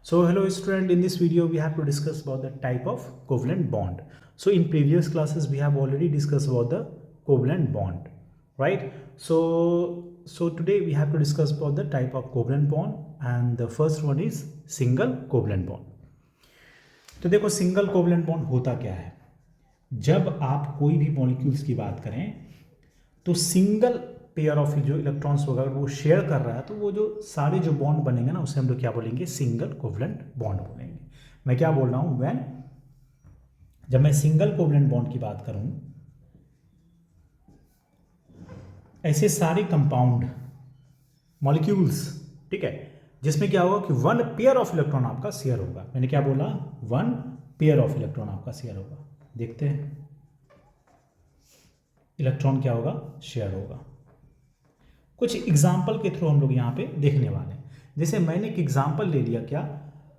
So hello student, in this video we have to discuss about the type of covalent bond. So in previous classes we have already discussed about the covalent bond, right? So today we have to discuss about the type of covalent bond and the first one is single covalent bond. तो देखो single covalent bond होता क्या है। जब आप कोई भी molecules की बात करें तो सिंगल पेयर ऑफ जो इलेक्ट्रॉन्स होगा वो शेयर कर रहा है तो वो जो सारे जो बॉन्ड बनेंगे ना उसे हम लोग क्या बोलेंगे, सिंगल कोवलेंट बॉन्ड बोलेंगे। मैं क्या बोल रहा हूं, जब मैं सिंगल कोवलेंट बॉन्ड की बात करूं, ऐसे सारे कंपाउंड मॉलिक्यूल्स, ठीक है, जिसमें क्या होगा कि वन पेयर ऑफ इलेक्ट्रॉन आपका शेयर होगा। मैंने क्या बोला, वन पेयर ऑफ इलेक्ट्रॉन आपका शेयर होगा। देखते हैं इलेक्ट्रॉन क्या होगा, शेयर होगा। कुछ एग्जाम्पल के थ्रू हम लोग यहाँ पे देखने वाले हैं। जैसे मैंने एक एग्जाम्पल ले लिया, क्या,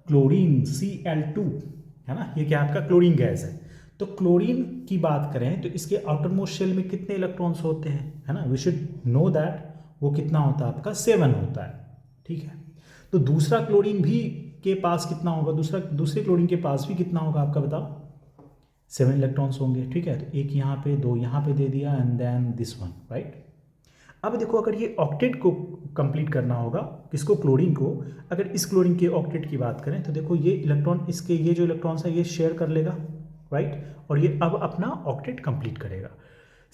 क्लोरीन Cl2 है ना, ये क्या आपका क्लोरीन गैस है। तो क्लोरीन की बात करें तो इसके आउटर मोस्ट शेल में कितने इलेक्ट्रॉन्स होते हैं, है ना, वी शुड नो दैट। वो कितना होता है आपका, 7 होता है, ठीक है। तो दूसरा क्लोरीन भी के पास कितना होगा, दूसरे क्लोरीन के पास भी कितना होगा आपका बताओ, 7 इलेक्ट्रॉन्स होंगे, ठीक है। तो एक यहाँ पे, 2 यहाँ पे दे दिया and then this one, right. अब देखो अगर ये ऑक्टेट को कंप्लीट करना होगा, किसको, क्लोरीन को, अगर इस क्लोरीन के ऑक्टेट की बात करें तो देखो ये इलेक्ट्रॉन, इसके ये जो इलेक्ट्रॉन्स है ये शेयर कर लेगा, राइट, और ये अब अपना ऑक्टेट कंप्लीट करेगा।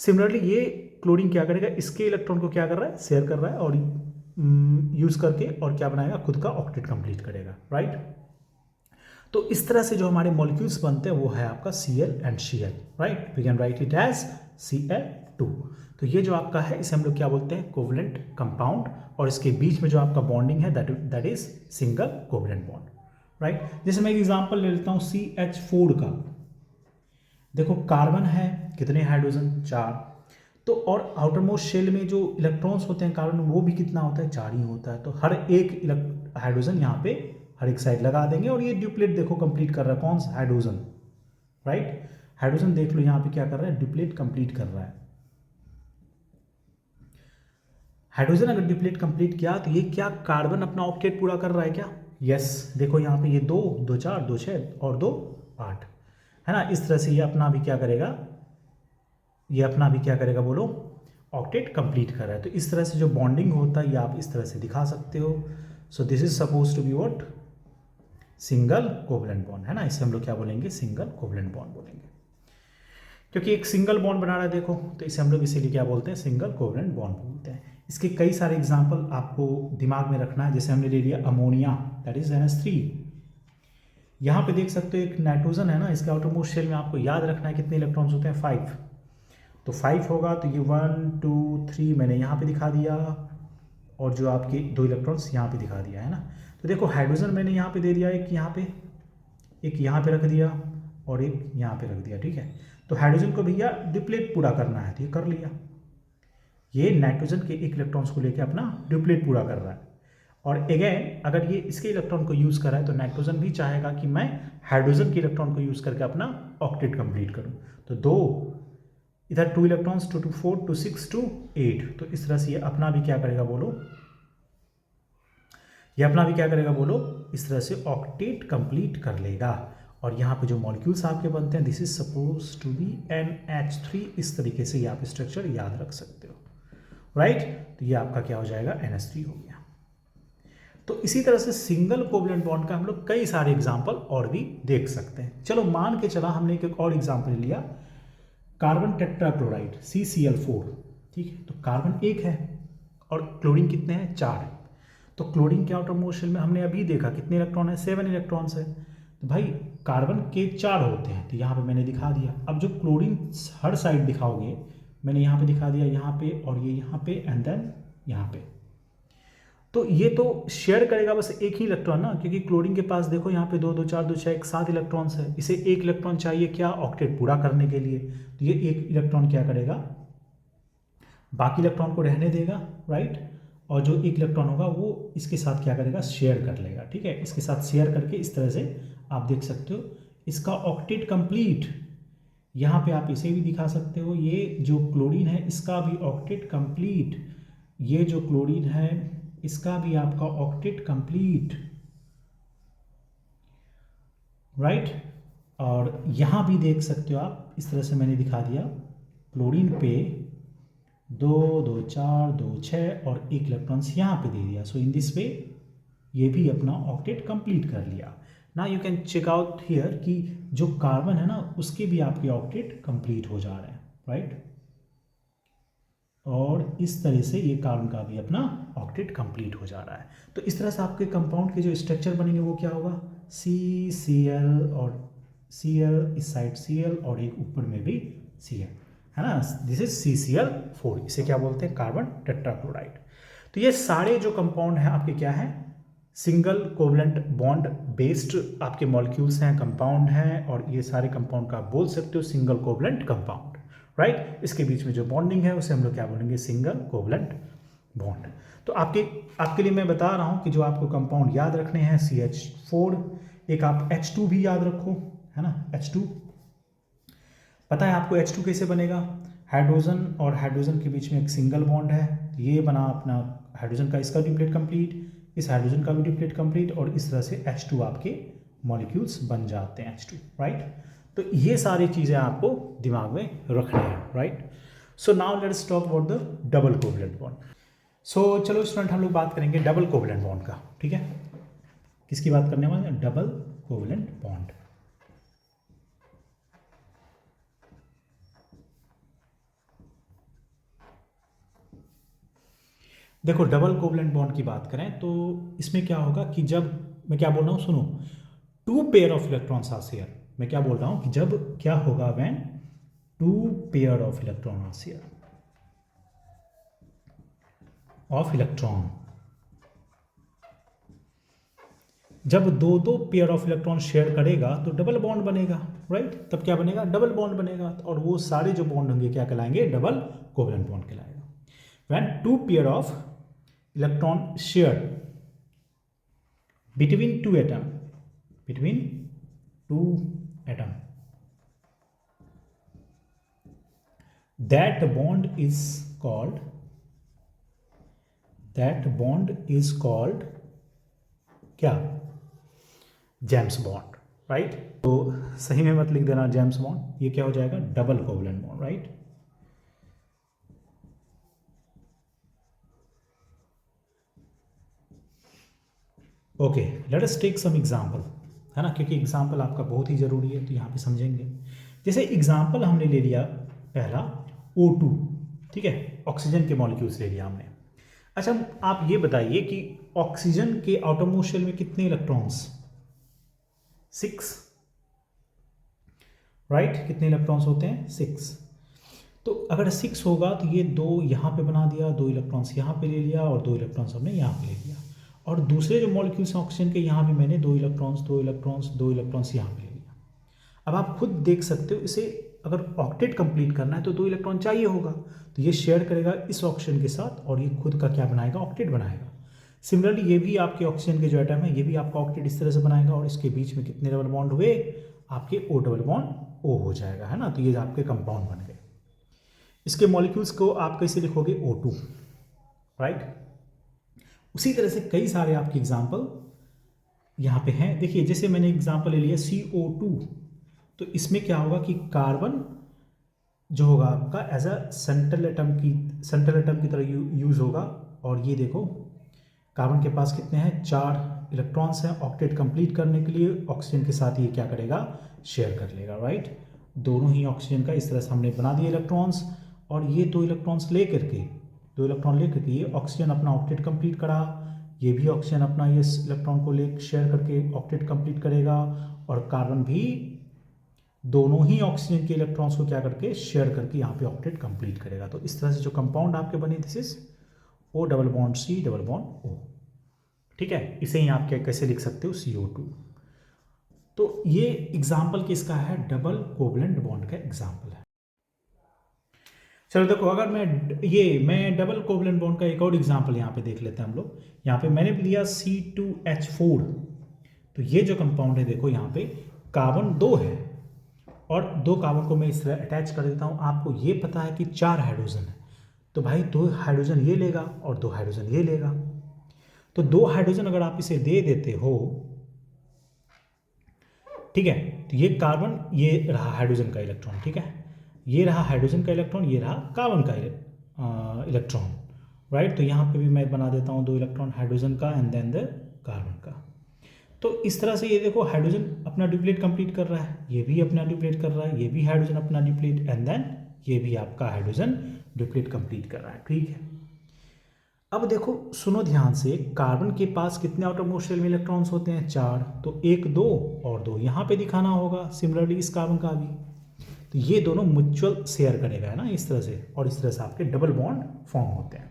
सिमिलरली ये क्लोरीन क्या करेगा, इसके इलेक्ट्रॉन को क्या कर रहा है, शेयर कर रहा है और यूज करके और क्या बनाएगा, खुद का ऑक्टेट कंप्लीट करेगा, राइट। तो इस तरह से जो हमारे मॉलिक्यूल्स बनते हैं वो है आपका Cl and Cl, right. We can write it as Cl2। तो ये जो आपका है इसे हम लोग क्या बोलते हैं, कोवलेंट कंपाउंड, और इसके बीच में जो आपका बॉन्डिंग है that is single covalent bond, right. जैसे मैं एक एग्जांपल ले लेता हूँ CH4 का। देखो कार्बन है, कितने हाइड्रोजन, 4। तो और आउटर मोस्ट शेल में जो इलेक्ट्रॉन्स होते हैं कार्बन, वो भी कितना होता है, 4 ही होता है। तो हर एक हाइड्रोजन यहाँ पे हर एक साइड लगा देंगे और ये ड्यूप्लेट देखो कंप्लीट कर रहा है, कौन सा, हाइड्रोजन, राइट। हाइड्रोजन देख लो यहाँ पे क्या कर रहा है, ड्यूप्लेट कंप्लीट कर रहा है। हाइड्रोजन अगर ड्यूप्लेट कंप्लीट किया तो ये क्या, कार्बन अपना ऑक्टेट पूरा कर रहा है क्या, यस। देखो यहाँ पे ये 2 2 4 2 6 और 2 8 है ना। इस तरह से ये अपना भी क्या करेगा, ये अपना भी क्या करेगा बोलो, ऑक्टेट कंप्लीट कर रहा है। तो इस तरह से जो बॉन्डिंग होता है ये आप इस तरह से दिखा सकते हो। So this is suppose to be what, single covalent bond, है ना। इसे हम लोग क्या बोलेंगे, सिंगल कोवलेंट बॉन्ड बोलेंगे, क्योंकि एक सिंगल बॉन्ड बना रहा है देखो। तो इसे हम लोग इसीलिए क्या बोलते हैं, सिंगल कोवलेंट बॉन्ड बोलते हैं। इसके कई सारे एग्जाम्पल आपको दिमाग में रखना है। जैसे हमने ले लिया अमोनिया, दैट इज NH3। यहाँ पे देख सकते हो एक नाइट्रोजन है ना, इसके आउटर मोस्ट शेल में आपको याद रखना है कितने इलेक्ट्रॉन्स होते हैं, 5। तो 5 होगा तो ये 1 2 3 मैंने यहाँ पे दिखा दिया, और जो आपके 2 इलेक्ट्रॉन्स यहाँ पे दिखा दिया, है ना। तो देखो हाइड्रोजन मैंने यहाँ पे दे दिया, एक यहाँ पे रख दिया और एक यहाँ पे रख दिया, ठीक है। तो हाइड्रोजन को भैया डिप्लेट पूरा करना है तो ये कर लिया। ये नाइट्रोजन के एक इलेक्ट्रॉन्स को लेके अपना डिप्लेट पूरा कर रहा है। और अगेन अगर ये इसके इलेक्ट्रॉन को यूज़ कर रहा है तो नाइट्रोजन भी चाहेगा कि मैं हाइड्रोजन के इलेक्ट्रॉन को यूज़ करके अपना ऑक्टेट कंप्लीट करूँ। तो 2 इधर 2 इलेक्ट्रॉन्स, 2 to 4 to 6 to 8। तो इस तरह से ये अपना भी क्या करेगा बोलो, ये अपना भी क्या करेगा बोलो, इस तरह से ऑक्टेट कंप्लीट कर लेगा। और यहाँ पे जो मॉलिक्यूल्स आपके बनते हैं, this is suppose to be NH3। इस तरीके से ये आप स्ट्रक्चर याद रख सकते हो, राइट। तो ये आपका क्या हो जाएगा, NH3 हो गया। तो इसी तरह से सिंगल कोवलेंट बॉन्ड का हम लोग कई सारे एग्जाम्पल और भी देख सकते हैं। चलो मान के चला हमने एक और एग्जाम्पल लिया, कार्बन टेट्राक्लोराइड CCl4, ठीक है। तो कार्बन 1 है और क्लोरीन कितने हैं, 4 है। तो क्लोरीन के आउटर मोस्ट शेल में हमने अभी देखा कितने इलेक्ट्रॉन है, 7 इलेक्ट्रॉन्स है। तो भाई कार्बन के 4 होते हैं, तो यहाँ पे मैंने दिखा दिया। अब जो क्लोरीन हर साइड दिखाओगे, मैंने यहाँ पे दिखा दिया, यहाँ पे और ये यहाँ पे एंड देन यहाँ पे। तो ये तो शेयर करेगा बस एक ही इलेक्ट्रॉन ना, क्योंकि क्लोरीन के पास देखो यहाँ पे 2 2 4 2 6 7 इलेक्ट्रॉन्स है। इसे एक इलेक्ट्रॉन चाहिए क्या, ऑक्टेट पूरा करने के लिए। तो ये एक इलेक्ट्रॉन क्या करेगा, बाकी इलेक्ट्रॉन को रहने देगा, राइट। और जो एक इलेक्ट्रॉन होगा वो इसके साथ क्या करेगा, शेयर कर लेगा, ठीक है। इसके साथ शेयर करके इस तरह से आप देख सकते हो इसका ऑक्टेट कंप्लीट। यहाँ पे आप इसे भी दिखा सकते हो, ये जो क्लोरीन है इसका भी ऑक्टेट कंप्लीट, ये जो क्लोरीन है इसका भी आपका ऑक्टेट कंप्लीट, राइट। और यहाँ भी देख सकते हो आप, इस तरह से मैंने दिखा दिया, क्लोरीन पे 2 2 4 2 6 और 1 इलेक्ट्रॉन्स यहाँ पे दे दिया। सो इन दिस वे ये भी अपना ऑक्टेट कंप्लीट कर लिया। ना you can check out here कि जो कार्बन है ना उसके भी आपके ऑक्टेट कंप्लीट हो जा रहे हैं, राइट। और इस तरह से ये कार्बन का भी अपना ऑक्टेट कंप्लीट हो जा रहा है। तो इस तरह से आपके कंपाउंड के जो स्ट्रक्चर बनेंगे वो क्या होगा, CCl और Cl, इस साइड Cl और एक ऊपर में भी Cl, है ना। दिस इज CCl4, इसे क्या बोलते हैं, कार्बन टेट्राक्लोराइड। तो ये सारे जो कंपाउंड हैं आपके क्या है, सिंगल कोवलेंट बॉन्ड बेस्ड आपके मॉलिक्यूल्स हैं, कंपाउंड हैं, और ये सारे कंपाउंड का आप बोल सकते हो सिंगल कोवलेंट कंपाउंड, राइट। इसके बीच में जो बॉन्डिंग है उसे हम लोग क्या बोलेंगे, सिंगल कोवलेंट बॉन्ड। तो आपके लिए मैं बता रहा हूँ कि जो आपको कंपाउंड याद रखने हैं, CH4, एक आप H2 भी याद रखो, है ना। H2 पता है आपको H2 कैसे बनेगा, हाइड्रोजन और हाइड्रोजन के बीच में एक सिंगल बॉन्ड है, ये बना अपना हाइड्रोजन का, इसका डुप्लेट कंप्लीट, इस हाइड्रोजन का भी डुप्लेट कंप्लीट, और इस तरह से H2 आपके मॉलिक्यूल्स बन जाते हैं, H2, राइट। तो ये सारी चीज़ें आपको दिमाग में रखनी है, right. So now let's talk about the double covalent bond. So चलो स्टूडेंट, हम लोग बात करेंगे डबल कोवलेंट बॉन्ड का, ठीक है। किसकी बात करने वाले हैं, डबल कोवलेंट बॉन्ड। देखो डबल कोवलेंट बॉन्ड की बात करें तो इसमें क्या होगा कि जब, मैं क्या बोल रहा हूँ सुनो, 2 pair of electrons are share, मैं क्या बोल रहा हूँ कि जब क्या होगा, when 2 pair of electron are share of electron, जब दो पेयर ऑफ इलेक्ट्रॉन शेयर करेगा तो डबल बॉन्ड बनेगा, राइट। तब क्या बनेगा, डबल बॉन्ड बनेगा, और वो सारे जो बॉन्ड होंगे क्या कहलाएंगे, डबल कोवलेंट बॉन्ड कहलाएगा। When 2 pair of electron share between two atom, that bond is called क्या, जेम्स बॉन्ड, राइट। तो सही में मत लिख देना जेम्स बॉन्ड, ये क्या हो जाएगा, double covalent bond, right. Okay, let us take some example, है ना, क्योंकि एग्जांपल आपका बहुत ही ज़रूरी है, तो यहाँ पे समझेंगे। जैसे एग्जांपल हमने ले लिया पहला O2, ठीक है, ऑक्सीजन के मॉलिक्यूल्स ले लिया हमने। अच्छा आप ये बताइए कि ऑक्सीजन के आउटरमोस्ट शेल में कितने इलेक्ट्रॉन्स, 6, राइट। कितने इलेक्ट्रॉन्स होते हैं, 6। तो अगर 6 होगा तो ये 2 यहाँ पे बना दिया, 2 इलेक्ट्रॉन्स यहाँ पे ले लिया, और 2 इलेक्ट्रॉन्स हमने यहाँ पे ले लिया। और दूसरे जो मॉलिक्यूल्स हैं ऑक्सीजन के, यहाँ भी मैंने 2 इलेक्ट्रॉन्स यहाँ पे ले लिया। अब आप खुद देख सकते हो, इसे अगर ऑक्टेट कंप्लीट करना है तो 2 इलेक्ट्रॉन चाहिए होगा, तो ये शेयर करेगा इस ऑक्सीजन के साथ, और ये खुद का क्या बनाएगा, ऑक्टेट बनाएगा। सिमिलरली ये भी आपके ऑक्सीजन के जो एटम है, ये भी आपका ऑक्टेट इस तरह से बनाएगा, और इसके बीच में कितने डबल बॉन्ड हुए, आपके O डबल बॉन्ड O हो जाएगा, है ना। तो ये आपके कंपाउंड बन गए। इसके मॉलिक्यूल्स को आप कैसे लिखोगे, O2, राइट। उसी तरह से कई सारे आपके एग्जाम्पल यहाँ पे हैं। देखिए जैसे मैंने एग्जाम्पल ले लिया CO2, तो इसमें क्या होगा कि कार्बन जो होगा आपका एज अ सेंट्रल एटम की तरह यूज होगा। और ये देखो कार्बन के पास कितने हैं, 4 इलेक्ट्रॉन्स हैं। ऑक्टेट कंप्लीट करने के लिए ऑक्सीजन के साथ ये क्या करेगा, शेयर कर लेगा, राइट। दोनों ही ऑक्सीजन का इस तरह से हमने बना दिए इलेक्ट्रॉन्स, और ये 2 इलेक्ट्रॉन लेकर के ये ऑक्सीजन अपना ऑक्टेट कंप्लीट करा, ये भी ऑक्सीजन अपना ये इलेक्ट्रॉन को ले शेयर करके ऑक्टेट कंप्लीट करेगा, और कार्बन भी दोनों ही ऑक्सीजन के इलेक्ट्रॉन्स को क्या करके शेयर करके यहाँ पे ऑक्टेट कंप्लीट करेगा। तो इस तरह से जो कंपाउंड आपके बने, this is O double bond C double bond O, ठीक है। इसे ही आप क्या कैसे लिख सकते हो, CO2। तो ये एग्जाम्पल किसका है, डबल कोवलेंट बॉन्ड का एग्जाम्पल है। चलो देखो, अगर मैं डबल कोवलेंट बॉन्ड का एक और एग्जांपल यहाँ पे देख लेते हैं हम लोग। यहाँ पे मैंने लिया C2H4, तो ये जो कंपाउंड है देखो यहाँ पे कार्बन 2 है, और 2 कार्बन को मैं इस तरह अटैच कर देता हूँ। आपको ये पता है कि 4 हाइड्रोजन है, तो भाई 2 हाइड्रोजन ये लेगा और 2 हाइड्रोजन ये लेगा। तो 2 हाइड्रोजन अगर आप इसे दे देते हो ठीक है। तो ये कार्बन, ये रहा हाइड्रोजन का इलेक्ट्रॉन, ठीक है, ये रहा हाइड्रोजन का इलेक्ट्रॉन, ये रहा कार्बन का इलेक्ट्रॉन, राइट। तो यहाँ पे भी मैं बना देता हूँ 2 इलेक्ट्रॉन हाइड्रोजन का एंड देन द कार्बन का। तो इस तरह से ये देखो हाइड्रोजन अपना ड्यूप्लेट कंप्लीट कर रहा है, ये भी अपना ड्यूप्लेट कर रहा है, ये भी हाइड्रोजन अपना ड्यूप्लेट, एंड देन ये भी आपका हाइड्रोजन ड्यूप्लेट कंप्लीट कर रहा है, ठीक है। अब देखो सुनो ध्यान से, कार्बन के पास कितने आउटरमोस्ट शेल में इलेक्ट्रॉन्स होते हैं? 4। तो 1 2 और 2 यहाँ पे दिखाना होगा, सिमिलरली इस कार्बन का भी। तो ये दोनों म्यूचुअल शेयर करेगा, है ना, इस तरह से, और इस तरह से आपके डबल बॉन्ड फॉर्म होते हैं।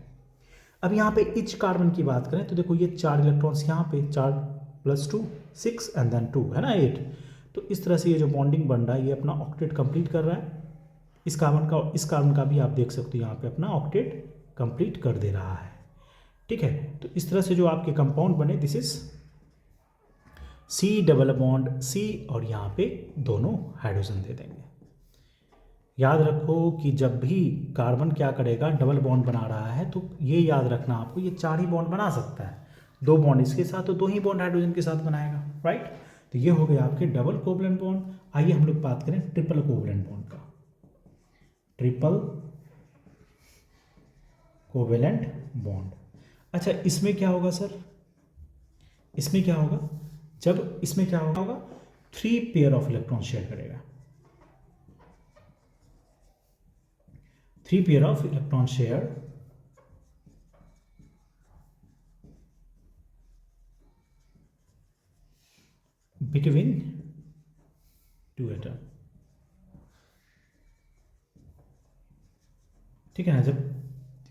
अब यहाँ पे इच कार्बन की बात करें तो देखो ये 4 इलेक्ट्रॉन्स यहाँ पे, 4 + 2 6 एंड देन 2, है ना, 8। तो इस तरह से ये जो बॉन्डिंग बन रहा है ये अपना ऑक्टेट कंप्लीट कर रहा है। इस कार्बन का भी आप देख सकते हो यहाँ पे अपना ऑक्टेट कंप्लीट कर दे रहा है, ठीक है। तो इस तरह से जो आपके कंपाउंड बने, this is C double bond C, और यहाँ पे दोनों हाइड्रोजन दे देंगे। याद रखो कि जब भी कार्बन क्या करेगा, डबल बॉन्ड बना रहा है, तो ये याद रखना आपको, ये 4 ही बॉन्ड बना सकता है, 2 बॉन्ड इसके साथ तो 2 ही बॉन्ड हाइड्रोजन के साथ बनाएगा, राइट। तो ये हो गया आपके डबल कोवलेंट बॉन्ड। आइए हम लोग बात करें ट्रिपल कोवलेंट बॉन्ड का। ट्रिपल कोवलेंट बॉन्ड, अच्छा इसमें क्या होगा सर? इसमें क्या होगा? जब इसमें क्या होगा, 3 पेयर ऑफ इलेक्ट्रॉन शेयर करेगा, 3 pair of electron share between 2 atom, ठीक है ना। जब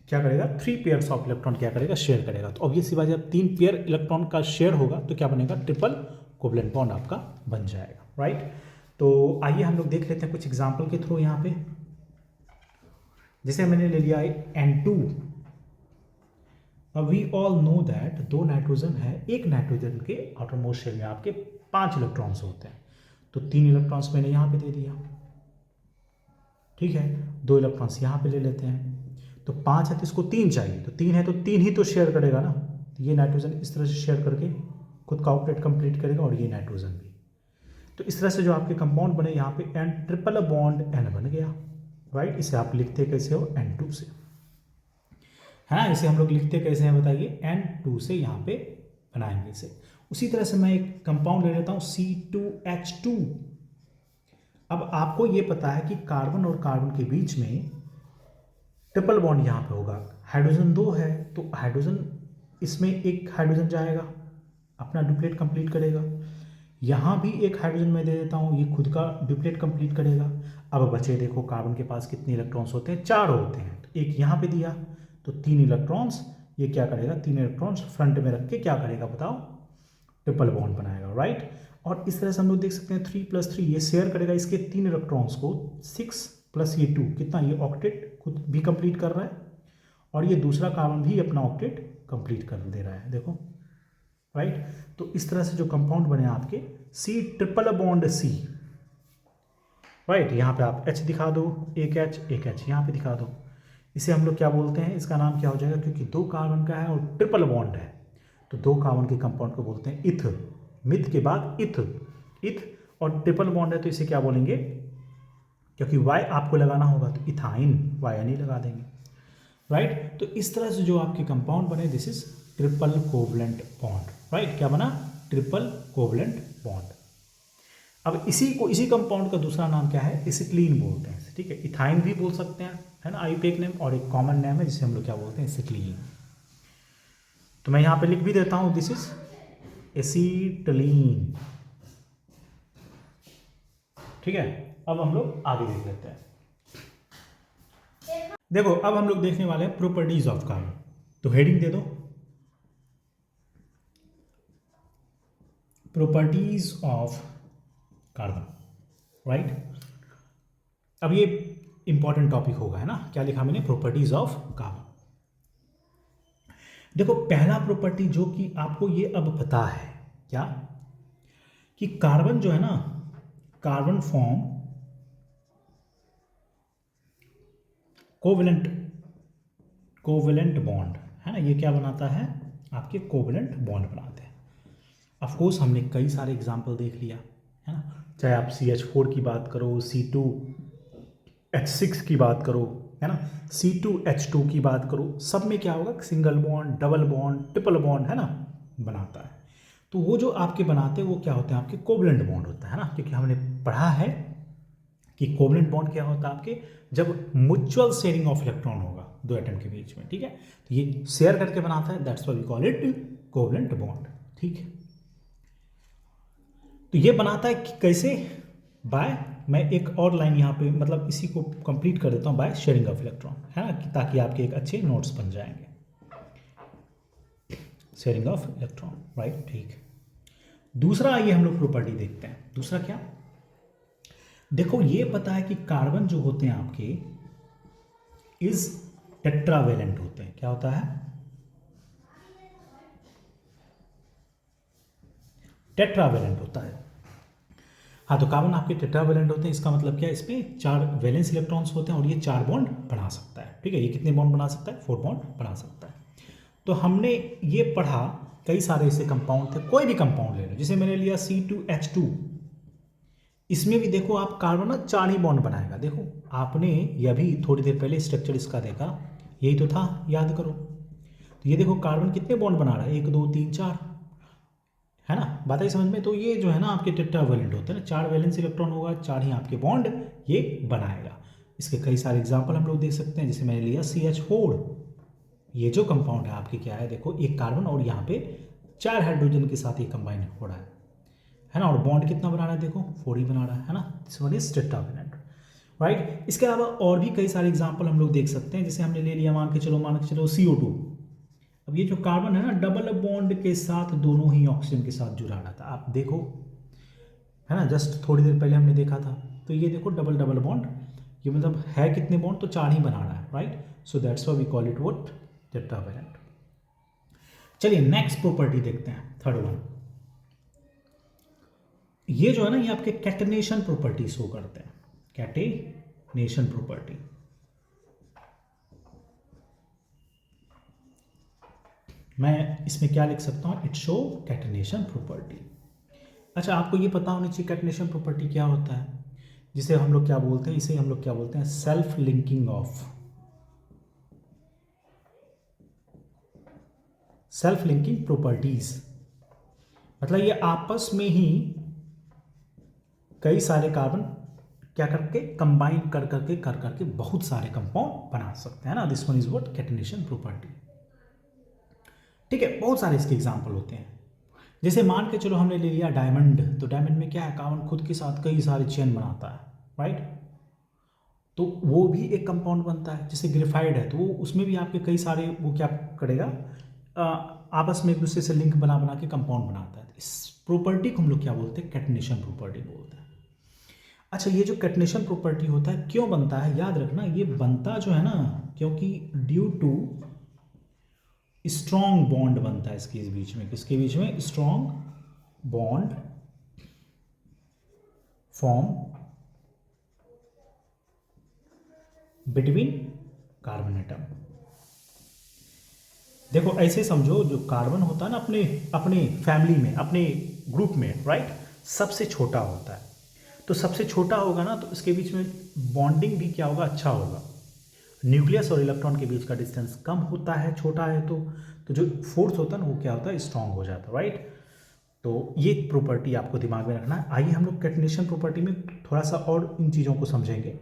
क्या करेगा, 3 पेयर्स ऑफ इलेक्ट्रॉन क्या करेगा, शेयर करेगा। तो ऑब्वियसली बात, जब 3 पेयर इलेक्ट्रॉन का शेयर होगा तो क्या बनेगा, ट्रिपल कोवलेंट बॉन्ड आपका बन जाएगा, राइट। तो आइए हम लोग देख लेते हैं कुछ एग्जांपल के थ्रू यहाँ पे। जैसे मैंने ले लिया N2। अब we all know that 2 nitrogen है, एक नाइट्रोजन के आउटर मोस्ट शेल में आपके 5 इलेक्ट्रॉन्स होते हैं, तो 3 इलेक्ट्रॉन्स मैंने यहाँ पे दे दिया, ठीक है। 2 इलेक्ट्रॉन्स यहाँ पे ले लेते हैं, तो 5 है तो इसको 3 चाहिए, तो 3 है तो 3 ही तो शेयर करेगा ना। तो ये नाइट्रोजन इस तरह से शेयर करके खुद का ऑक्टेट कंप्लीट करेगा, और ये नाइट्रोजन भी। तो इस तरह से जो आपके कंपाउंड बने, यहाँ पे N ट्रिपल बॉन्ड N बन गया, राइट। इसे आप लिखते कैसे हो, N2 से, है ना। इसे हम लोग लिखते कैसे हैं बताइए, N2 से यहाँ पे बनाएंगे इसे। उसी तरह से मैं एक कंपाउंड ले लेता हूँ C2H2। अब आपको ये पता है कि कार्बन और कार्बन के बीच में ट्रिपल बॉन्ड यहाँ पे होगा, हाइड्रोजन 2 है, तो हाइड्रोजन, इसमें एक हाइड्रोजन जाएगा, अपना डुप्लेट कंप्लीट करेगा। यहाँ भी एक हाइड्रोजन मैं दे देता हूँ, ये खुद का डुप्लेट कंप्लीट करेगा। अब बचे देखो कार्बन के पास कितने इलेक्ट्रॉन्स होते हैं, 4 होते हैं, तो एक यहाँ पे दिया, तो 3 इलेक्ट्रॉन्स, ये क्या करेगा, 3 इलेक्ट्रॉन्स फ्रंट में रख के क्या करेगा बताओ, ट्रिपल बॉन्ड बनाएगा, राइट। और इस तरह से हम लोग देख सकते हैं 3 + 3 ये शेयर करेगा इसके 3 इलेक्ट्रॉन्स को, 6 + ये 2 कितना, ये ऑक्टेट खुद भी कंप्लीट कर रहा है, और ये दूसरा कार्बन भी अपना ऑक्टेट कंप्लीट कर दे रहा है, देखो, राइट। तो इस तरह से जो कंपाउंड बने आपके C triple bond C, right. यहाँ पे आप H दिखा दो, एक H यहाँ पे दिखा दो। इसे हम लोग क्या बोलते हैं, इसका नाम क्या हो जाएगा, क्योंकि 2 कार्बन का है और ट्रिपल बॉन्ड है, तो 2 कार्बन के कंपाउंड को बोलते हैं इथ, मिथ के बाद इथ, और ट्रिपल बॉन्ड है तो इसे क्या बोलेंगे, क्योंकि Y आपको लगाना होगा तो इथाइन, Y लगा देंगे, राइट। तो इस तरह से जो आपके कंपाउंड बने, this is triple covalent bond, right. क्या बना, ट्रिपल कोवलेंट बॉन्ड। अब इसी कंपाउंड का दूसरा नाम क्या है, एसिटिलीन बोलते हैं, ठीक है। इथाइन भी बोल सकते हैं, है ना, आईयूपीएक नेम, और एक कॉमन नेम है जिसे हम लोग क्या बोलते हैं, एसिटिलीन। तो मैं यहाँ पे लिख भी देता हूँ, दिस इज एसिटिलीन, ठीक है। अब हम लोग आगे देख लेते हैं। देखो अब हम लोग देखने वाले हैं प्रॉपर्टीज ऑफ कार्बन, तो हेडिंग दे दो, प्रॉपर्टीज ऑफ कार्बन, राइट। अब ये इंपॉर्टेंट टॉपिक होगा, है ना। क्या लिखा मैंने, प्रॉपर्टीज ऑफ कार्बन। देखो पहला प्रॉपर्टी जो कि आपको ये अब पता है, क्या, कि कार्बन जो है ना, कार्बन फॉर्म कोवेलेंट बॉन्ड, है ना। ये क्या बनाता है, आपके कोवेलेंट बॉन्ड बनाते हैं। ऑफ कोर्स हमने कई सारे एग्जाम्पल देख लिया, है ना। चाहे आप CH4 की बात करो, C2H6 की बात करो, है ना, C2H2 की बात करो, सब में क्या होगा, single bond, double bond, triple bond, है ना, बनाता है। तो वो जो आपके बनाते हैं वो क्या होते हैं, आपके कोवलेंट बॉन्ड होता है ना, क्योंकि हमने पढ़ा है कि कोवलेंट बॉन्ड क्या होता है आपके, जब म्यूचुअल शेयरिंग ऑफ इलेक्ट्रॉन होगा दो एटम के बीच में, ठीक है, तो ये शेयर करके बनाता है, that's why we call it covalent bond, ठीक है। तो ये बनाता है कि कैसे, बाय, मैं एक और लाइन यहाँ पे मतलब इसी को कंप्लीट कर देता हूँ, बाय शेयरिंग ऑफ इलेक्ट्रॉन, है ना, ताकि आपके एक अच्छे नोट्स बन जाएंगे। शेयरिंग ऑफ इलेक्ट्रॉन, राइट, ठीक। दूसरा आइए हम लोग प्रॉपर्टी देखते हैं। दूसरा क्या, देखो ये पता है कि कार्बन जो होते हैं आपके इज टेट्रावेलेंट होते हैं। क्या होता है, टेट्रावेलेंट होता है। हाँ, तो कार्बन आपके टेट्रावेलेंट होते हैं, इसका मतलब क्या है, इसमें 4 वैलेंस इलेक्ट्रॉन्स होते हैं और ये 4 बॉन्ड बना सकता है, ठीक है। ये कितने बॉन्ड बना सकता है, 4 बॉन्ड बना सकता है। तो हमने ये पढ़ा, कई सारे ऐसे कंपाउंड थे, कोई भी कंपाउंड ले लो, जैसे मैंने लिया C2H2, इसमें भी देखो आप कार्बन ना 4 ही बॉन्ड बनाएगा। देखो आपने ये अभी थोड़ी देर पहले स्ट्रक्चर इसका देखा, यही तो था, याद करो। तो ये देखो कार्बन कितने बॉन्ड बना रहा है, 1 2 3 4, है ना, बात आई समझ में। तो ये जो है ना आपके टेट्रावेलेंट होते हैं ना, 4 वैलेंस इलेक्ट्रॉन होगा, 4 ही आपके बॉन्ड ये बनाएगा। इसके कई सारे एग्जाम्पल हम लोग देख सकते हैं, जैसे मैंने लिया CH4, ये जो कंपाउंड है आपके क्या है, देखो एक कार्बन और यहाँ पे 4 हाइड्रोजन के साथ ये कंबाइन हो रहा है ना, और बॉन्ड कितना बना रहा है, देखो 4 ही बना रहा है ना, this one is tetravalent, right. इसके अलावा और भी कई सारे एग्जाम्पल हम लोग देख सकते हैं, जैसे हमने ले लिया, मान के चलो CO2। अब ये जो कार्बन है ना, डबल बॉन्ड के साथ दोनों ही ऑक्सीजन के साथ जुड़ा रहा था, आप देखो, है ना, जस्ट थोड़ी देर पहले हमने देखा था। तो ये देखो डबल डबल बॉन्ड, ये मतलब है कितने बॉन्ड, तो 4 ही बना रहा है, right. So that's why we call it what, tetravalent. चलिए नेक्स्ट प्रॉपर्टी देखते हैं, थर्ड वन। ये जो है ना, ये आपके कैटेनेशन प्रॉपर्टी शो करते हैं, कैटेनेशन प्रॉपर्टी। मैं इसमें क्या लिख सकता हूं, इट शो कैटेनेशन प्रॉपर्टी। अच्छा, आपको ये पता होनी चाहिए कैटेनेशन प्रॉपर्टी क्या होता है, जिसे हम लोग क्या बोलते हैं, इसे हम लोग क्या बोलते हैं, self linking of, self linking properties. मतलब ये आपस में ही कई सारे कार्बन क्या करके कंबाइन कर करके बहुत सारे कंपाउंड बना सकते हैं ना, this one is what, catenation property, ठीक है। बहुत सारे इसके एग्जांपल होते हैं, जैसे मान के चलो हमने ले लिया डायमंड, तो डायमंड में क्या है, कार्बन खुद के साथ कई सारे चेन बनाता है, राइट, तो वो भी एक कंपाउंड बनता है। जैसे ग्रेफाइड है, तो वो उसमें भी आपके कई सारे, वो क्या करेगा, आपस में एक दूसरे से लिंक बना बना के कंपाउंड बनाता है। इस प्रॉपर्टी को हम लोग क्या बोलते हैं, कैटेनेशन प्रॉपर्टी बोलते हैं। अच्छा, ये जो कैटेनेशन प्रॉपर्टी होता है क्यों बनता है, याद रखना, ये बनता जो है ना, क्योंकि ड्यू टू स्ट्रॉन्ग बॉन्ड बनता है इसके बीच में, किसके बीच में, strong bond form between carbon atom. देखो ऐसे समझो, जो कार्बन होता है ना अपने अपने फैमिली में, अपने ग्रुप में, राइट, सबसे छोटा होता है। तो सबसे छोटा होगा ना, तो इसके बीच में बॉन्डिंग भी क्या होगा, अच्छा होगा। न्यूक्लियस और इलेक्ट्रॉन के बीच का डिस्टेंस कम होता है, छोटा है, तो जो फोर्स होता है ना, वो क्या होता है, स्ट्रांग हो जाता है, राइट। तो ये प्रॉपर्टी आपको दिमाग में रखना है। आइए हम लोग कैटेनेशन प्रॉपर्टी में थोड़ा सा और इन चीज़ों को समझेंगे।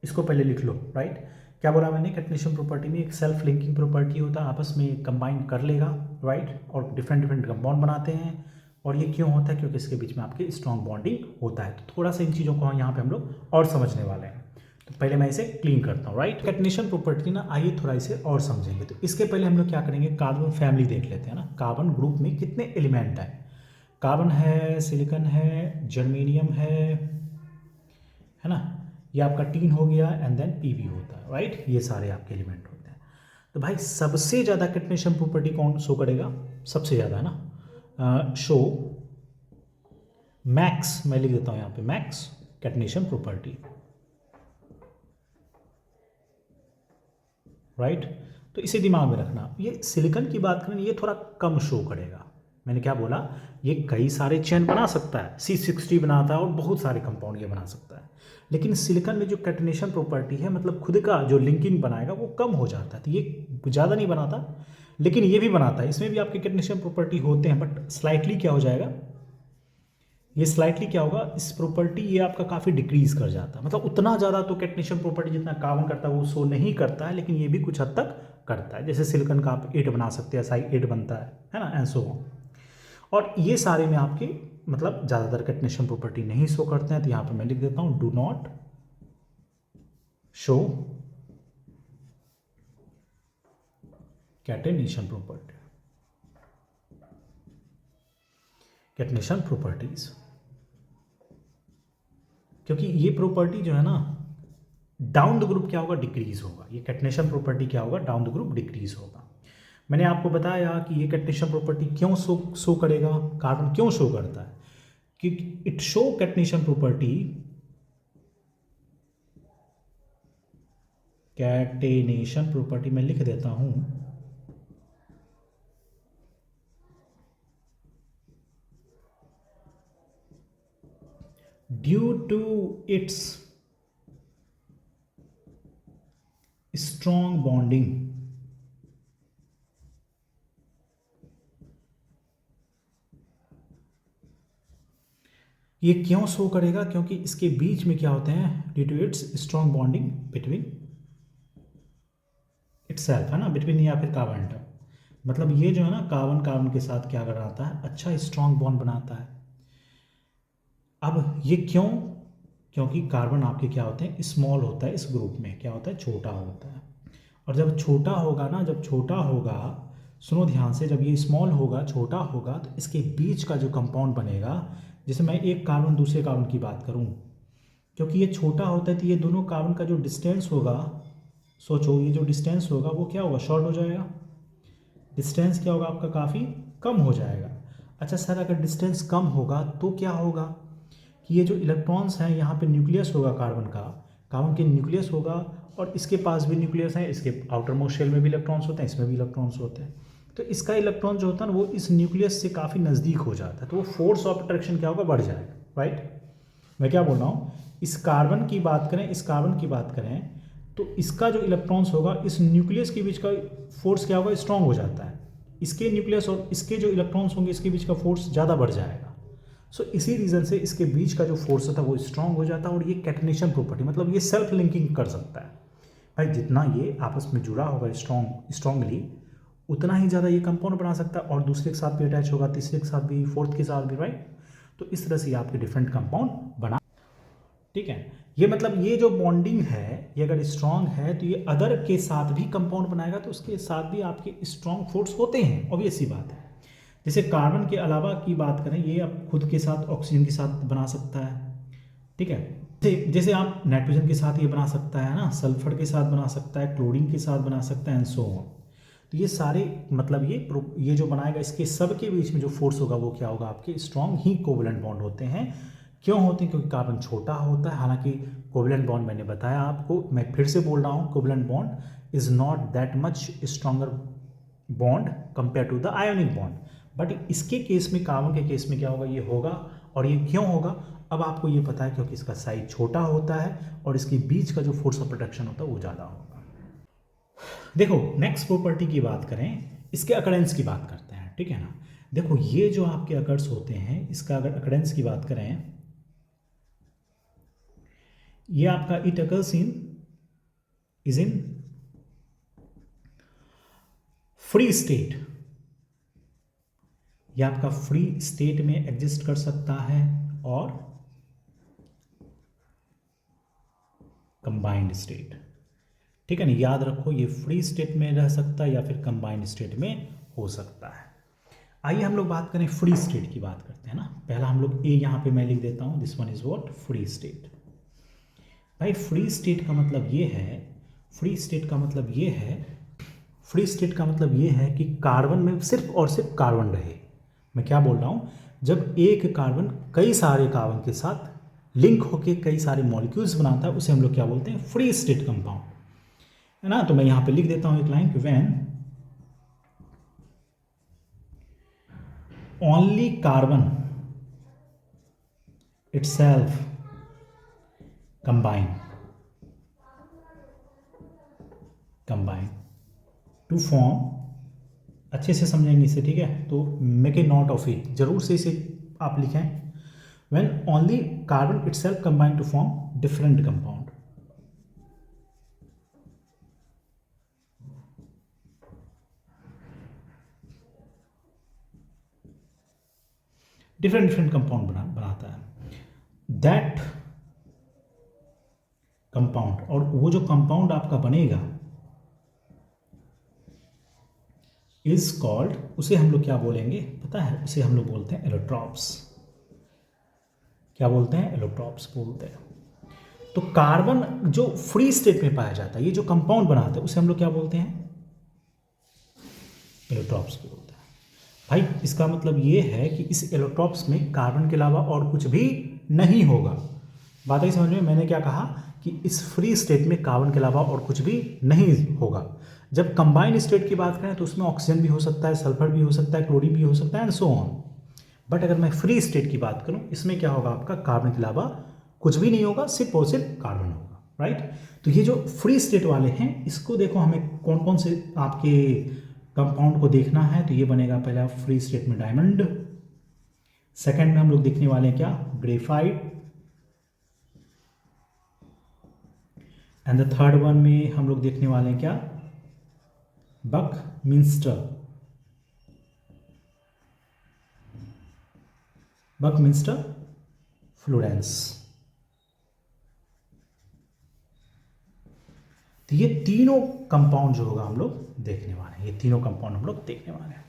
इसको पहले लिख लो, राइट। क्या बोला मैंने, कैटेनेशन प्रॉपर्टी में एक सेल्फ लिंकिंग प्रॉपर्टी होता है, आपस में कंबाइन कर लेगा, राइट, और डिफरेंट डिफरेंट कंपाउंड बनाते हैं। और ये क्यों होता है, क्योंकि इसके बीच में आपके स्ट्रॉन्ग बॉन्डिंग होता है। तो थोड़ा सा इन चीज़ों को यहाँ पे हम लोग और समझने वाले हैं। तो पहले मैं इसे क्लीन करता हूँ, राइट। कैटेनेशन प्रॉपर्टी ना, आइए थोड़ा इसे और समझेंगे। तो इसके पहले हम लोग क्या करेंगे, कार्बन फैमिली देख लेते हैं ना। कार्बन ग्रुप में कितने एलिमेंट है, कार्बन है, सिलिकॉन है, जर्मेनियम है ना, ये आपका टीन हो गया, एंड देन पीबी होता है, राइट। ये सारे आपके एलिमेंट होते हैं। तो भाई सबसे ज़्यादा कैटेनेशन प्रॉपर्टी कौन शो करेगा, सबसे ज़्यादा है ना, शो मैक्स, मैं लिख देता हूँ यहाँ पे मैक्स कैटेनेशन प्रॉपर्टी, राइट। तो इसे दिमाग में रखना। ये सिलिकॉन की बात करें, ये थोड़ा कम शो करेगा, मैंने क्या बोला, ये कई सारे चेन बना सकता है, C60 बनाता है और बहुत सारे कंपाउंड ये बना सकता है, लेकिन सिलिकॉन में जो कैटेनेशन प्रॉपर्टी है, मतलब खुद का जो लिंकिंग बनाएगा वो कम हो जाता है, तो ये ज़्यादा नहीं बनाता, लेकिन ये भी बनाता है, इसमें भी आपके कैटेनेशन प्रॉपर्टी होते हैं, बट स्लाइटली क्या हो जाएगा, ये स्लाइटली क्या होगा, इस प्रॉपर्टी ये आपका काफ़ी डिक्रीज कर जाता है, मतलब उतना ज़्यादा तो कैटेनेशन प्रॉपर्टी जितना कार्बन करता है वो शो नहीं करता है, लेकिन ये भी कुछ हद तक करता है, जैसे सिलिकॉन का आप 8 बना सकते हैं, SI8 बनता है ना, एंड सो ऑन। और ये सारे में आपके मतलब ज़्यादातर कैटेनेशन प्रॉपर्टी नहीं शो करते हैं, तो यहाँ पर मैं लिख देता हूँ do not show catenation property, catenation properties, क्योंकि ये प्रॉपर्टी जो है ना डाउन द ग्रुप क्या होगा, डिक्रीज होगा, ये कैटेनेशन प्रॉपर्टी क्या होगा, डाउन द ग्रुप डिक्रीज होगा। मैंने आपको बताया कि ये कैटेनेशन प्रॉपर्टी क्यों शो करेगा, कार्बन क्यों शो करता है, क्योंकि it show catenation property, catenation property मैं लिख देता हूं, due to its strong bonding, ये क्यों शो करेगा, क्योंकि इसके बीच में क्या होते हैं, due to its strong bonding between itself, है ना, बिटवीन या फिर कार्बन एटम, मतलब ये जो है ना कार्बन कार्बन के साथ क्या बनाता है, अच्छा स्ट्रॉन्ग बॉन्ड बनाता है। अब ये क्यों, क्योंकि कार्बन आपके क्या होते हैं, स्मॉल होता है, इस ग्रुप में क्या होता है, छोटा होता है, और जब छोटा होगा ना, जब छोटा होगा, सुनो ध्यान से, जब ये स्मॉल होगा, छोटा होगा, तो इसके बीच का जो कंपाउंड बनेगा, जैसे मैं एक कार्बन दूसरे कार्बन की बात करूं, क्योंकि ये छोटा होता है तो ये दोनों कार्बन का जो डिस्टेंस होगा, सोचो ये जो डिस्टेंस होगा वो क्या होगा, शॉर्ट हो जाएगा, डिस्टेंस क्या होगा आपका, काफ़ी कम हो जाएगा। अच्छा सर, अगर डिस्टेंस कम होगा तो क्या होगा कि ये जो इलेक्ट्रॉन्स हैं, यहाँ पे न्यूक्लियस होगा कार्बन का, कार्बन के न्यूक्लियस होगा, और इसके पास भी न्यूक्लियस है, इसके आउटर मोस्ट शेल में भी इलेक्ट्रॉन्स होते हैं, इसमें भी इलेक्ट्रॉन्स होते हैं, तो इसका इलेक्ट्रॉन जो होता है ना वो इस न्यूक्लियस से काफ़ी नज़दीक हो जाता है, तो वो फोर्स ऑफ अट्रैक्शन क्या होगा, बढ़ जाएगा, राइट। मैं क्या बोल रहा हूँ, इस कार्बन की बात करें, इस कार्बन की बात करें, तो इसका जो इलेक्ट्रॉन्स होगा, इस न्यूक्लियस के बीच का फोर्स क्या होगा, स्ट्रांग हो जाता है, इसके न्यूक्लियस और इसके जो इलेक्ट्रॉन्स होंगे इसके बीच का फोर्स ज़्यादा बढ़ जाएगा। सो इसी रीज़न से इसके बीच का जो फोर्स होता है वो स्ट्रांग हो जाता है, और ये कैटेनेशन प्रॉपर्टी, मतलब ये सेल्फ लिंकिंग कर सकता है भाई, जितना ये आपस में जुड़ा होगा स्ट्रांगली, उतना ही ज़्यादा ये कंपाउंड बना सकता है, और दूसरे के साथ भी अटैच होगा, तीसरे के साथ भी, फोर्थ के साथ भी, राइट। तो इस तरह से ये आपके डिफरेंट कंपाउंड बना, ठीक है। ये मतलब ये जो बॉन्डिंग है, ये अगर स्ट्रांग है तो ये अदर के साथ भी कंपाउंड बनाएगा, तो उसके साथ भी आपके स्ट्रांग फोर्स होते हैं, ऑब्वियस सी बात है। जैसे कार्बन के अलावा की बात करें, ये आप खुद के साथ ऑक्सीजन के साथ बना सकता है, ठीक है, जैसे आप नाइट्रोजन के साथ ये बना सकता है ना, सल्फर के साथ बना सकता है, क्लोरीन के साथ बना सकता है, एंड सो ऑन। तो ये सारे मतलब ये जो बनाएगा, इसके सब के बीच में जो फोर्स होगा वो क्या होगा, आपके स्ट्रॉन्ग ही कोवलेंट बॉन्ड होते हैं। क्यों होते हैं, क्योंकि कार्बन छोटा होता है, हालांकि कोवलेंट बॉन्ड मैंने बताया आपको, मैं फिर से बोल रहा हूँ, covalent bond is not that much stronger bond compare to the ionic bond, but इसके केस में, कार्बन के केस में क्या होगा, ये होगा। और ये क्यों होगा, अब आपको ये पता है, क्योंकि इसका साइज छोटा होता है और इसके बीच का जो फोर्स ऑफ अट्रैक्शन होता है वो ज़्यादा होगा। देखो नेक्स्ट प्रॉपर्टी की बात करें, इसके अकरेंस की बात करते हैं, ठीक है ना। देखो ये जो आपके अकर्स होते हैं, इसका अगर अकरेंस की बात करें, ये आपका it occurs is in free state, ये आपका फ्री स्टेट में एग्जिस्ट कर सकता है और कंबाइंड स्टेट, ठीक है ना, याद रखो ये फ्री स्टेट में रह सकता है या फिर कंबाइंड स्टेट में हो सकता है। आइए हम लोग बात करें फ्री स्टेट की, बात करते हैं ना। पहला हम लोग ए यहाँ पे मैं लिख देता हूँ, this one is what, free state. भाई फ्री स्टेट का मतलब ये है, फ्री स्टेट का मतलब ये है, फ्री स्टेट का मतलब ये है कि कार्बन में सिर्फ और सिर्फ कार्बन रहे। मैं क्या बोल रहा हूँ, जब एक कार्बन कई सारे कार्बन के साथ लिंक होके कई सारे मॉलिक्यूल्स बनाता है, उसे हम लोग क्या बोलते हैं, फ्री स्टेट कंपाउंड, है ना। तो मैं यहाँ पे लिख देता हूँ एक line, when only carbon itself combine to form, अच्छे से समझेंगे इसे, ठीक है, तो make a note of it, जरूर से इसे आप लिखें, when only carbon itself combine to form different compound. Different compound बनाता है दैट कंपाउंड, और वो जो कंपाउंड आपका बनेगा इज कॉल्ड, उसे हम लोग क्या बोलेंगे पता है, उसे हम लोग बोलते हैं एलोट्रॉप्स। क्या बोलते हैं? एलोट्रॉप्स बोलते हैं। तो कार्बन जो फ्री स्टेट में पाया जाता है, ये जो कंपाउंड बनाते हैं, उसे हम लोग क्या बोलते हैं? एलोट्रॉप्स बोलते हैं। भाई इसका मतलब ये है कि इस एलोट्रॉप्स में कार्बन के अलावा और कुछ भी नहीं होगा। बात ही समझ में, मैंने क्या कहा कि इस फ्री स्टेट में कार्बन के अलावा और कुछ भी नहीं होगा। जब कंबाइंड स्टेट की बात करें तो उसमें ऑक्सीजन भी हो सकता है, सल्फर भी हो सकता है, क्लोरीन भी हो सकता है एंड सो ऑन। बट अगर मैं फ्री स्टेट की बात करूं, इसमें क्या होगा? आपका कार्बन के अलावा कुछ भी नहीं होगा, सिर्फ और सिर्फ कार्बन होगा, राइट। तो ये जो फ्री स्टेट वाले हैं, इसको देखो हमें कौन कौन से आपके कंपाउंड को देखना है। तो ये बनेगा पहला फ्री स्टेट में डायमंड, सेकंड में हम लोग देखने वाले हैं क्या? Graphite, and the third one में हम लोग देखने वाले हैं क्या? Buckminster, Buckminster Florence. तो ये तीनों कंपाउंड जो होगा हम लोग देखने वाले हैं, ये तीनों कंपाउंड हम लोग देखने वाले हैं।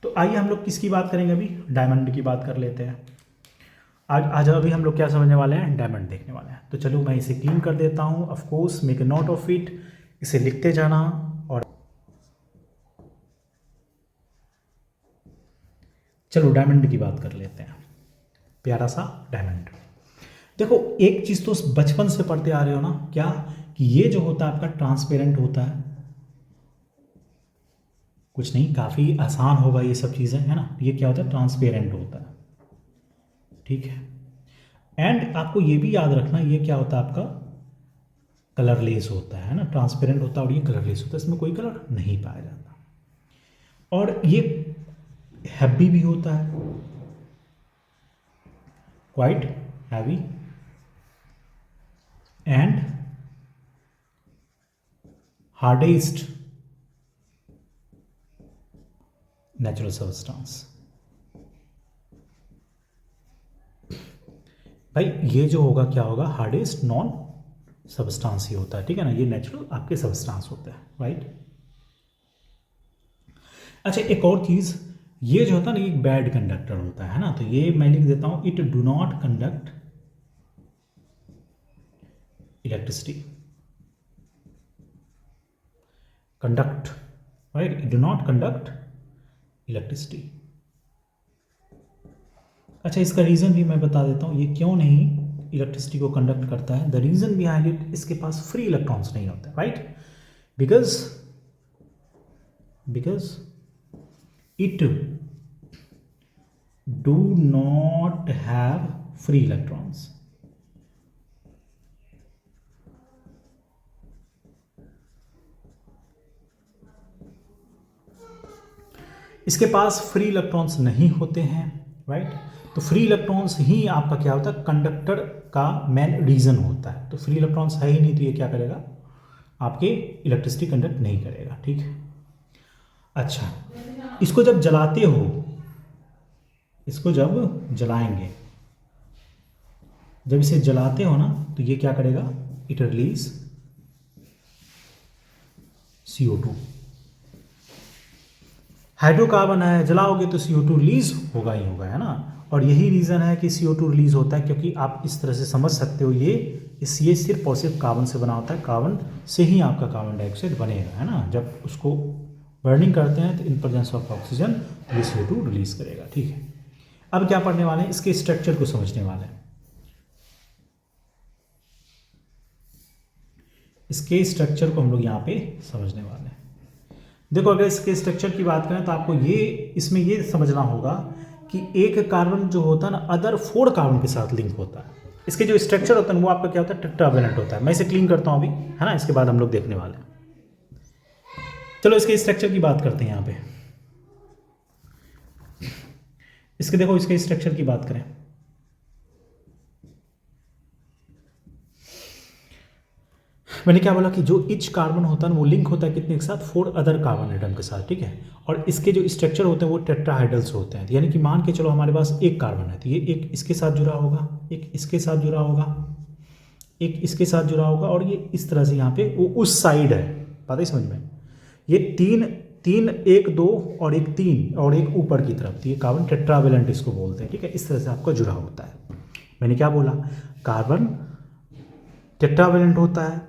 तो आइए हम लोग किसकी बात करेंगे? अभी डायमंड की बात कर लेते हैं। आज अभी हम लोग क्या समझने वाले हैं? डायमंड देखने वाले हैं। तो चलो मैं इसे क्लीन कर देता हूँ। Of course make a note of it, इसे लिखते जाना। और चलो डायमंड की बात कर लेते हैं। प्यारा सा डायमंड। देखो एक चीज तो बचपन से पढ़ते आ रहे हो ना, क्या? कि ये जो होता है आपका ट्रांसपेरेंट होता है। कुछ नहीं, काफी आसान होगा ये सब चीजें, है ना। ये क्या होता है? ट्रांसपेरेंट होता है, ठीक है। एंड आपको ये भी याद रखना, ये क्या होता है आपका? कलरलेस होता है ना। ट्रांसपेरेंट होता है और ये कलरलेस होता है, इसमें कोई कलर नहीं पाया जाता। और ये हैवी भी होता है, quite heavy, and hardest natural substance. भाई ये जो होगा क्या होगा? हार्डेस्ट नॉन सब्सटेंस ही होता है, ठीक है ना। ये नेचुरल आपके सब्सटेंस होता है, राइट। अच्छा एक और चीज, ये जो होता है ना, ये बैड कंडक्टर होता है ना। तो ये मैं लिख देता हूं, it do not conduct electricity, conduct, right, it do not conduct electricity. अच्छा इसका रीज़न भी मैं बता देता हूँ, ये क्यों नहीं इलेक्ट्रिसिटी को कंडक्ट करता है। द रीज़न बिहाइंड इट, इसके पास फ्री इलेक्ट्रॉन्स नहीं होते, right. Because it do not have free electrons. इसके पास फ्री इलेक्ट्रॉन्स नहीं होते हैं, राइट। तो फ्री इलेक्ट्रॉन्स ही आपका क्या होता है? कंडक्टर का मेन रीजन होता है। तो फ्री इलेक्ट्रॉन्स है ही नहीं, तो ये क्या करेगा? आपके इलेक्ट्रिसिटी कंडक्ट नहीं करेगा, ठीक है। अच्छा इसको जब जलाते हो, इसको जब जलाएंगे, जब इसे जलाते हो ना, तो ये क्या करेगा? It release CO2। हाइड्रोकार्बन है, जलाओगे तो CO2 रिलीज होगा ही होगा, है ना। और यही रीज़न है कि CO2 रिलीज होता है, क्योंकि आप इस तरह से समझ सकते हो, ये सिर्फ और सिर्फ कार्बन से बना होता है। कार्बन से ही आपका कार्बन डाइऑक्साइड बनेगा, है ना। जब उसको बर्निंग करते हैं तो इन प्रेजेंस ऑफ ऑक्सीजन ये CO2 रिलीज करेगा, ठीक है। अब क्या पढ़ने वाले हैं? इसके स्ट्रक्चर को समझने वाले हैं। इसके स्ट्रक्चर को हम लोग यहाँ पे समझने वाले हैं। देखो अगर इसके स्ट्रक्चर की बात करें तो आपको ये इसमें ये समझना होगा कि एक कार्बन जो होता है ना अदर 4 कार्बन के साथ लिंक होता है। इसके जो स्ट्रक्चर होता है वो आपका क्या होता है, टेट्रावेलेंट होता है। मैं इसे क्लीन करता हूँ अभी, है ना, इसके बाद हम लोग देखने वाले हैं। चलो इसके स्ट्रक्चर की बात करते हैं यहाँ पे। इसके देखो, इसके स्ट्रक्चर की बात करें, मैंने क्या बोला कि जो इच कार्बन होता है वो लिंक होता है कितने के साथ, 4 अदर कार्बन एटम के साथ, ठीक है। और इसके जो स्ट्रक्चर होते हैं वो टेट्राहाइड्रल्स होते हैं, यानी कि मान के चलो हमारे पास एक कार्बन है तो ये एक इसके साथ जुड़ा होगा, एक इसके साथ जुड़ा होगा, एक इसके साथ जुड़ा होगा, और ये इस तरह से यहाँ पे वो उस साइड है, बात है समझ में। ये तीन एक दो और एक 3 और एक ऊपर की तरफ, तो ये कार्बन टेट्रावेलेंट इसको बोलते हैं, ठीक है। इस तरह से आपका जुड़ा होता है। मैंने क्या बोला, कार्बन टेट्रावेलेंट होता है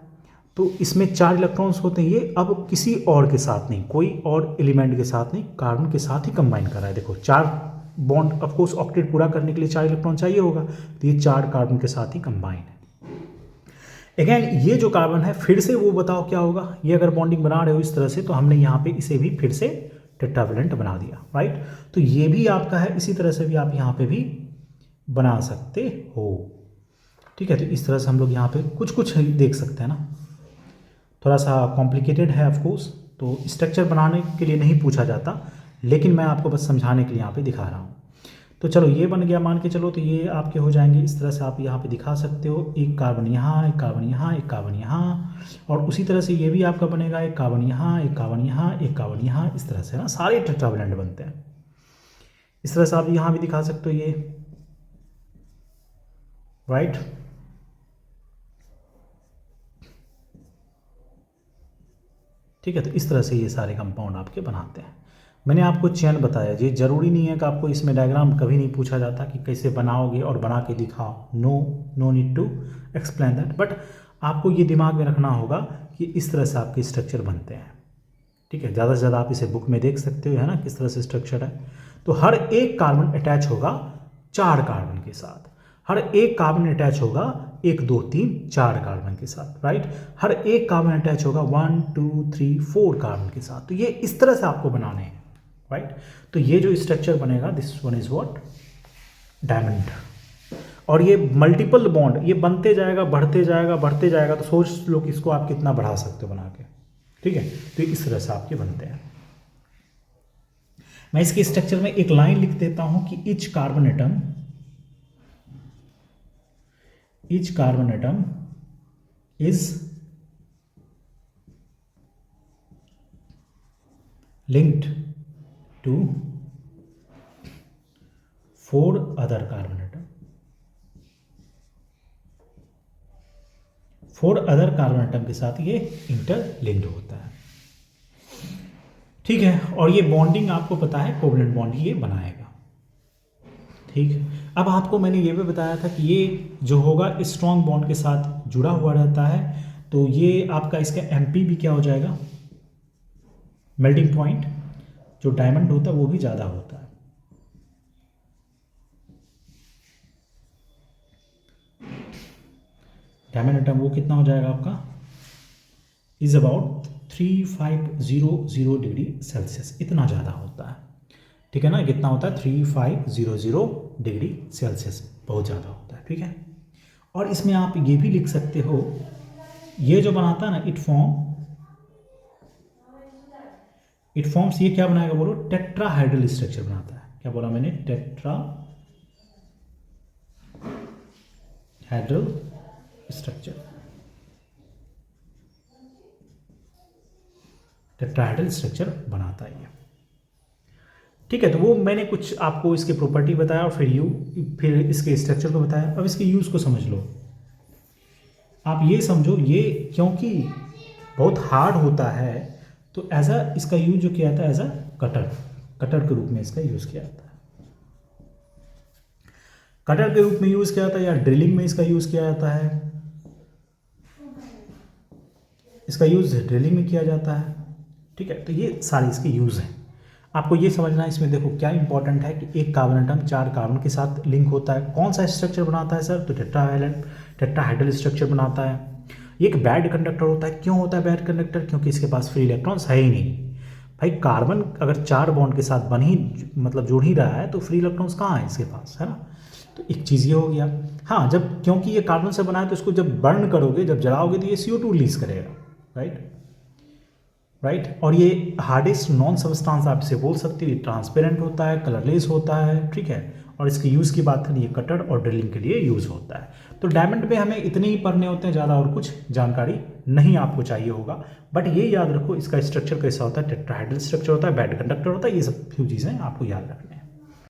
तो इसमें 4 इलेक्ट्रॉन्स होते हैं। ये अब किसी और के साथ नहीं, कोई और एलिमेंट के साथ नहीं, कार्बन के साथ ही कंबाइन कर रहा है। देखो 4 बॉन्ड, ऑफ कोर्स ऑक्टेट पूरा करने के लिए 4 इलेक्ट्रॉन चाहिए होगा, तो ये 4 कार्बन के साथ ही कंबाइन है। अगेन ये जो कार्बन है फिर से वो बताओ क्या होगा, ये अगर बॉन्डिंग बना रहे हो इस तरह से तो हमने यहाँ पे इसे भी फिर से टेट्रावेलेंट बना दिया, राइट। तो ये भी आपका है, इसी तरह से भी आप यहाँ पे भी बना सकते हो, ठीक है। तो इस तरह से हम लोग यहाँ पे कुछ कुछ देख सकते हैं ना, थोड़ा सा कॉम्प्लिकेटेड है ऑफ कोर्स, तो स्ट्रक्चर बनाने के लिए नहीं पूछा जाता, लेकिन मैं आपको बस समझाने के लिए यहाँ पे दिखा रहा हूँ। तो चलो ये बन गया, मान के चलो, तो ये आपके हो जाएंगे इस तरह से, आप यहाँ पे दिखा सकते हो, एक कार्बन यहाँ, एक कार्बन यहाँ, एक कार्बन यहाँ, और उसी तरह से ये भी आपका बनेगा, एक कार्बन यहाँ, एक कार्बन यहाँ, एक कार्बन यहाँ, इस तरह से ना सारे टेट्रावेलेंट बनते हैं। इस तरह से आप यहाँ भी दिखा सकते हो ये, राइट। ठीक है, तो इस तरह से ये सारे कंपाउंड आपके बनाते हैं। मैंने आपको चेन बताया, ये जरूरी नहीं है कि आपको इसमें डायग्राम कभी नहीं पूछा जाता कि कैसे बनाओगे और बना के दिखाओ, no need to explain that, but आपको ये दिमाग में रखना होगा कि इस तरह से आपके स्ट्रक्चर बनते हैं, ठीक है। ज़्यादा से ज़्यादा आप इसे बुक में देख सकते हो, है ना, किस तरह से स्ट्रक्चर है। तो हर एक कार्बन अटैच होगा 4 कार्बन के साथ, हर एक कार्बन अटैच होगा 1 2 3 4 कार्बन के साथ, राइट। हर एक कार्बन अटैच होगा 1 2 3 4 कार्बन के साथ। तो ये इस तरह से आपको बनाने हैं, राइट। तो ये जो स्ट्रक्चर बनेगा, this one is what, diamond. और ये मल्टीपल बॉन्ड ये बनते जाएगा, बढ़ते जाएगा, बढ़ते जाएगा, तो सोच लो कि इसको आप कितना बढ़ा सकते हो बना के, ठीक है। तो इस तरह से आपके बनते हैं। मैं इसके स्ट्रक्चर में एक लाइन लिख देता हूं कि each carbon atom is linked to 4 other carbon atom। 4 other carbon atom के साथ ये इंटरलिंक्ड होता है, ठीक है। और ये बॉन्डिंग आपको पता है, कोवलेंट बॉन्ड ये बनाएगा, ठीक है। अब आपको मैंने ये भी बताया था कि ये जो होगा स्ट्रॉन्ग बॉन्ड के साथ जुड़ा हुआ रहता है, तो ये आपका इसका एमपी भी क्या हो जाएगा, मेल्टिंग पॉइंट, जो डायमंड होता है वो भी ज़्यादा होता है। डायमंड एटम वो कितना हो जाएगा आपका, इज अबाउट 3500 डिग्री सेल्सियस, इतना ज़्यादा होता है, ठीक है ना। कितना होता है, 3500 डिग्री सेल्सियस, बहुत ज़्यादा होता है, ठीक है। और इसमें आप ये भी लिख सकते हो, ये जो बनाता है ना, इट फॉर्म्स, ये क्या बनाएगा बोलो, टेट्राहाइड्रल स्ट्रक्चर बनाता है। क्या बोला मैंने, टेट्राहाइड्रल स्ट्रक्चर, टेट्राहाइड्रल स्ट्रक्चर बनाता है ये, ठीक है। तो वो मैंने कुछ आपको इसके प्रॉपर्टी बताया और फिर इसके स्ट्रक्चर को बताया। अब इसके यूज़ को समझ लो। आप ये समझो, ये क्योंकि बहुत हार्ड होता है तो एज अ इसका यूज जो किया जाता है एज अ कटर के रूप में इसका यूज़ किया जाता है, कटर के रूप में यूज़ किया जाता है, या ड्रिलिंग में इसका यूज़ किया जाता है, इसका यूज़ ड्रिलिंग में किया जाता है, ठीक है। तो ये सारे इसके यूज़ हैं, आपको ये समझना है। इसमें देखो क्या इंपॉर्टेंट है कि एक कार्बन एटम 4 कार्बन के साथ लिंक होता है। कौन सा स्ट्रक्चर बनाता है सर, तो टेट्राहाइड्रल स्ट्रक्चर बनाता है। ये एक बैड कंडक्टर होता है। क्यों होता है बैड कंडक्टर, क्योंकि इसके पास फ्री इलेक्ट्रॉन्स है ही नहीं। भाई कार्बन अगर 4 बॉन्ड के साथ बन ही मतलब जुड़ ही रहा है तो फ्री इलेक्ट्रॉन्स कहाँ है इसके पास, है ना। तो एक चीज़ ये हो गया। हाँ, जब क्योंकि ये कार्बन से बना है तो इसको जब बर्न करोगे, जब जलाओगे तो ये CO2 रिलीज करेगा, राइट। और ये हार्डेस्ट नॉन सब्सटेंस आप इसे बोल सकते हो। ये ट्रांसपेरेंट होता है, कलरलेस होता है, ठीक है। और इसके यूज़ की बात करें, ये कटर और ड्रिलिंग के लिए यूज़ होता है। तो डायमंड पे हमें इतने ही पढ़ने होते हैं, ज़्यादा और कुछ जानकारी नहीं आपको चाहिए होगा। बट ये याद रखो, इसका स्ट्रक्चर कैसा होता है, टेट्राहेड्रल स्ट्रक्चर होता है, बैड कंडक्टर होता है, ये सब फ्यू चीज़ें आपको याद रखनी।